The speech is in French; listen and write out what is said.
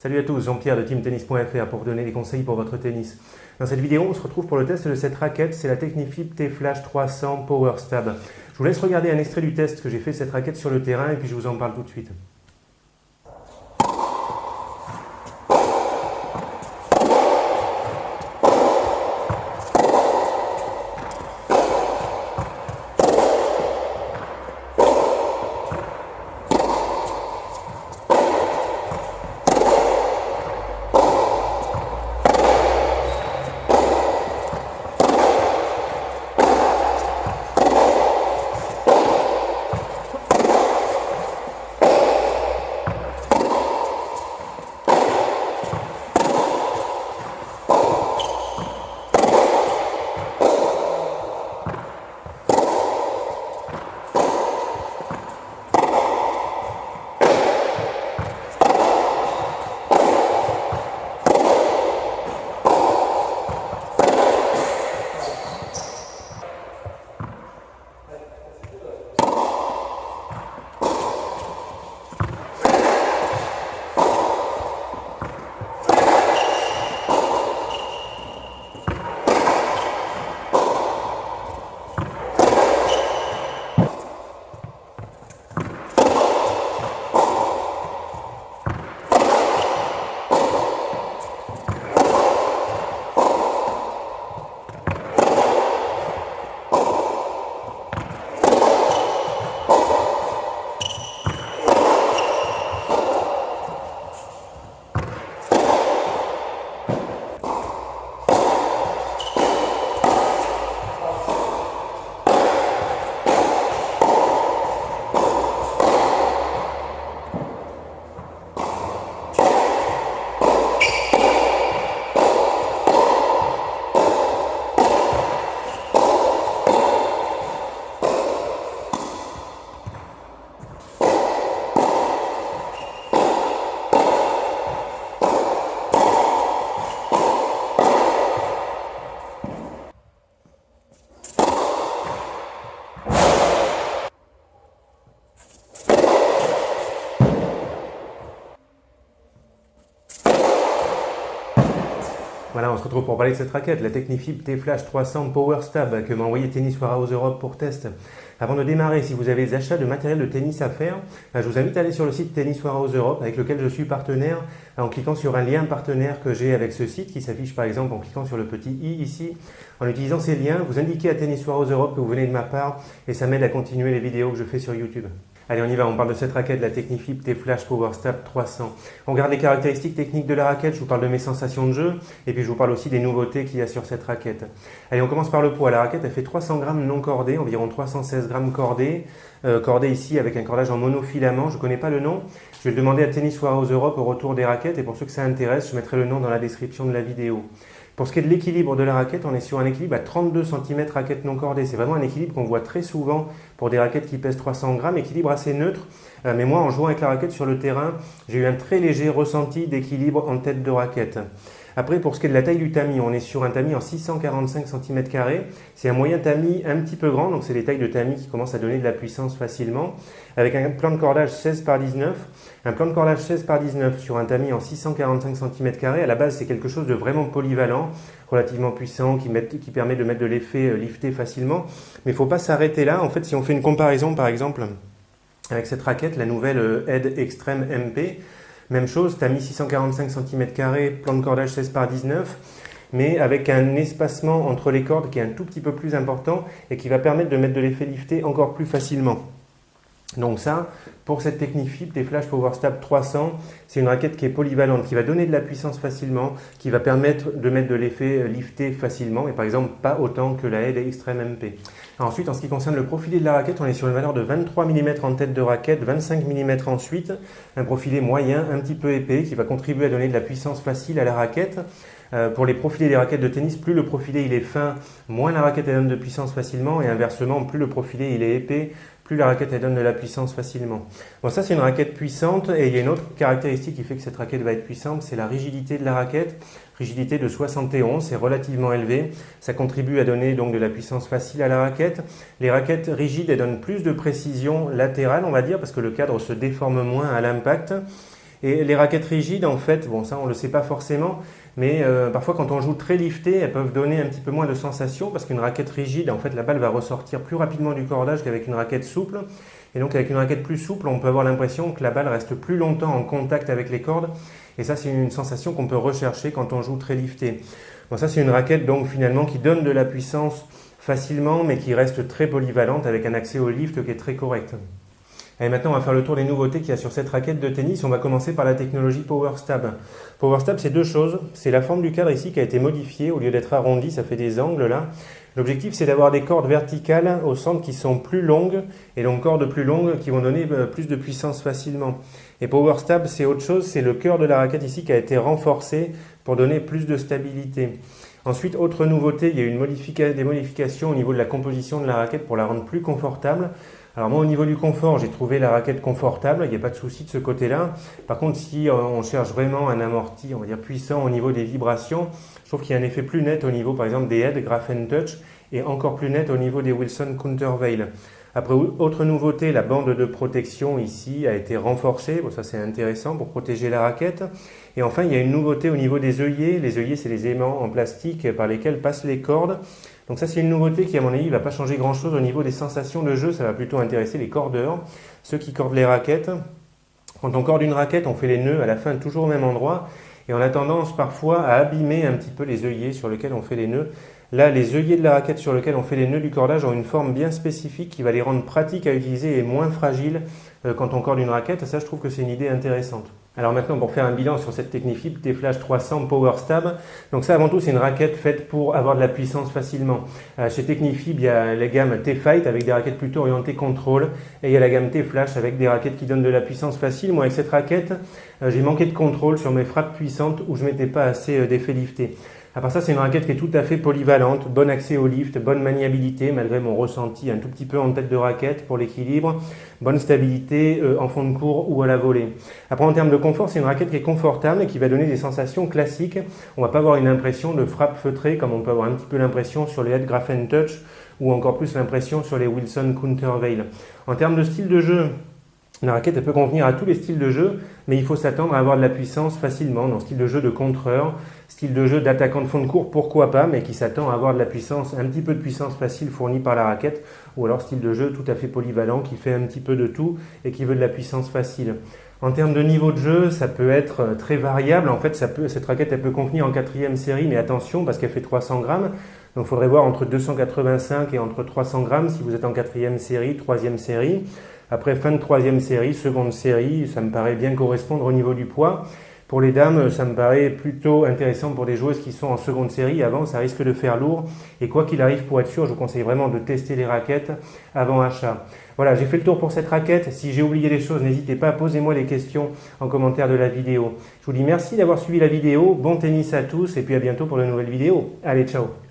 Salut à tous, Jean-Pierre de teamtennis.fr pour vous donner des conseils pour votre tennis. Dans cette vidéo, on se retrouve pour le test de cette raquette, c'est la Tecnifib T-Flash 300 Power Stab. Je vous laisse regarder un extrait du test que j'ai fait de cette raquette sur le terrain et puis je vous en parle tout de suite. Voilà, on se retrouve pour parler de cette raquette, la Tecnifib T-Flash 300 Power Stab que m'a envoyé Tennis Warehouse Europe pour test. Avant de démarrer, si vous avez des achats de matériel de tennis à faire, je vous invite à aller sur le site Tennis Warehouse Europe avec lequel je suis partenaire en cliquant sur un lien partenaire que j'ai avec ce site qui s'affiche par exemple en cliquant sur le petit i ici. En utilisant ces liens, vous indiquez à Tennis Warehouse Europe que vous venez de ma part et ça m'aide à continuer les vidéos que je fais sur YouTube. Allez, on y va, on parle de cette raquette, la Tecnifib T-Flash Power Stab 300. On regarde les caractéristiques techniques de la raquette, je vous parle de mes sensations de jeu, et puis je vous parle aussi des nouveautés qu'il y a sur cette raquette. Allez, on commence par le poids. La raquette, elle fait 300 grammes non cordés, environ 316 grammes cordés. Cordé ici avec un cordage en monofilament, je ne connais pas le nom. Je vais le demander à Tennis Warehouse Europe au retour des raquettes, et pour ceux que ça intéresse, je mettrai le nom dans la description de la vidéo. Pour ce qui est de l'équilibre de la raquette, on est sur un équilibre à 32 cm raquette non cordée. C'est vraiment un équilibre qu'on voit très souvent pour des raquettes qui pèsent 300 grammes, équilibre assez neutre. Mais moi, en jouant avec la raquette sur le terrain, j'ai eu un très léger ressenti d'équilibre en tête de raquette. Après, pour ce qui est de la taille du tamis, on est sur un tamis en 645 cm². C'est un moyen tamis un petit peu grand, donc c'est des tailles de tamis qui commencent à donner de la puissance facilement. Avec un plan de cordage 16 par 19. Un plan de cordage 16 par 19 sur un tamis en 645 cm², à la base, c'est quelque chose de vraiment polyvalent, relativement puissant, qui permet de mettre de l'effet lifté facilement. Mais il ne faut pas s'arrêter là. En fait, si on fait une comparaison, par exemple, avec cette raquette, la nouvelle Edge Extreme MP, même chose, tamis 645 cm², plan de cordage 16 par 19, mais avec un espacement entre les cordes qui est un tout petit peu plus important et qui va permettre de mettre de l'effet lifté encore plus facilement. Donc ça, pour cette Tecnifib T-Flash Power Stab 300, c'est une raquette qui est polyvalente, qui va donner de la puissance facilement, qui va permettre de mettre de l'effet lifté facilement, et par exemple pas autant que la Edge Extreme MP. Ensuite, en ce qui concerne le profilé de la raquette, on est sur une valeur de 23 mm en tête de raquette, 25 mm ensuite, un profilé moyen, un petit peu épais, qui va contribuer à donner de la puissance facile à la raquette. Pour les profilés des raquettes de tennis, plus le profilé il est fin, moins la raquette elle donne de puissance facilement, et inversement, plus le profilé il est épais, plus la raquette elle donne de la puissance facilement. Bon, ça c'est une raquette puissante, et il y a une autre caractéristique qui fait que cette raquette va être puissante, c'est la rigidité de la raquette. Rigidité de 71, c'est relativement élevé. Ça contribue à donner donc de la puissance facile à la raquette. Les raquettes rigides elles donnent plus de précision latérale, on va dire, parce que le cadre se déforme moins à l'impact. Et les raquettes rigides, en fait, bon ça on ne le sait pas forcément, mais parfois quand on joue très lifté, elles peuvent donner un petit peu moins de sensation parce qu'une raquette rigide, en fait la balle va ressortir plus rapidement du cordage qu'avec une raquette souple. Et donc avec une raquette plus souple, on peut avoir l'impression que la balle reste plus longtemps en contact avec les cordes. Et ça c'est une sensation qu'on peut rechercher quand on joue très lifté. Bon, ça c'est une raquette donc finalement qui donne de la puissance facilement mais qui reste très polyvalente avec un accès au lift qui est très correct. Allez, maintenant, on va faire le tour des nouveautés qu'il y a sur cette raquette de tennis. On va commencer par la technologie PowerStab. PowerStab, c'est deux choses. C'est la forme du cadre ici qui a été modifiée. Au lieu d'être arrondi, ça fait des angles là. L'objectif, c'est d'avoir des cordes verticales au centre qui sont plus longues et donc cordes plus longues qui vont donner plus de puissance facilement. Et PowerStab, c'est autre chose. C'est le cœur de la raquette ici qui a été renforcé pour donner plus de stabilité. Ensuite, autre nouveauté, il y a eu des modifications au niveau de la composition de la raquette pour la rendre plus confortable. Alors moi, au niveau du confort, j'ai trouvé la raquette confortable, il n'y a pas de souci de ce côté-là. Par contre, si on cherche vraiment un amorti, on va dire puissant au niveau des vibrations, je trouve qu'il y a un effet plus net au niveau, par exemple, des heads Graph & Touch et encore plus net au niveau des Wilson Countervail. Après, autre nouveauté, la bande de protection ici a été renforcée. Bon, ça c'est intéressant pour protéger la raquette. Et enfin, il y a une nouveauté au niveau des œillets. Les œillets, c'est les aimants en plastique par lesquels passent les cordes. Donc ça, c'est une nouveauté qui, à mon avis, ne va pas changer grand-chose au niveau des sensations de jeu. Ça va plutôt intéresser les cordeurs, ceux qui cordent les raquettes. Quand on corde une raquette, on fait les nœuds à la fin toujours au même endroit. Et on a tendance parfois à abîmer un petit peu les œillets sur lesquels on fait les nœuds. Là, les œillets de la raquette sur lesquels on fait les nœuds du cordage ont une forme bien spécifique qui va les rendre pratiques à utiliser et moins fragiles quand on corde une raquette. Ça, je trouve que c'est une idée intéressante. Alors maintenant, pour faire un bilan sur cette Technifib T-Flash 300 PowerStab, donc ça avant tout, c'est une raquette faite pour avoir de la puissance facilement. Chez Technifib, il y a la gamme T-Fight avec des raquettes plutôt orientées contrôle et il y a la gamme T-Flash avec des raquettes qui donnent de la puissance facile. Moi, avec cette raquette, j'ai manqué de contrôle sur mes frappes puissantes où je ne mettais pas assez d'effet lifté. À part ça, c'est une raquette qui est tout à fait polyvalente, bon accès au lift, bonne maniabilité, malgré mon ressenti un tout petit peu en tête de raquette pour l'équilibre, bonne stabilité en fond de court ou à la volée. Après, en termes de confort, c'est une raquette qui est confortable et qui va donner des sensations classiques. On va pas avoir une impression de frappe feutrée comme on peut avoir un petit peu l'impression sur les Head Graph & Touch ou encore plus l'impression sur les Wilson Countervail. En termes de style de jeu, la raquette elle peut convenir à tous les styles de jeu, mais il faut s'attendre à avoir de la puissance facilement dans le style de jeu de contreur, style de jeu d'attaquant de fond de court, pourquoi pas, mais qui s'attend à avoir de la puissance, un petit peu de puissance facile fournie par la raquette, ou alors style de jeu tout à fait polyvalent, qui fait un petit peu de tout et qui veut de la puissance facile. En termes de niveau de jeu, ça peut être très variable. En fait, cette raquette elle peut convenir en 4e série, mais attention parce qu'elle fait 300 grammes. Donc il faudrait voir entre 285 et entre 300 grammes si vous êtes en 4e série, 3e série. Après, fin de 3e série, seconde série, ça me paraît bien correspondre au niveau du poids. Pour les dames, ça me paraît plutôt intéressant pour des joueuses qui sont en seconde série. Avant, ça risque de faire lourd. Et quoi qu'il arrive, pour être sûr, je vous conseille vraiment de tester les raquettes avant achat. Voilà, j'ai fait le tour pour cette raquette. Si j'ai oublié des choses, n'hésitez pas à poser moi les questions en commentaire de la vidéo. Je vous dis merci d'avoir suivi la vidéo. Bon tennis à tous et puis à bientôt pour de nouvelles vidéos. Allez, ciao!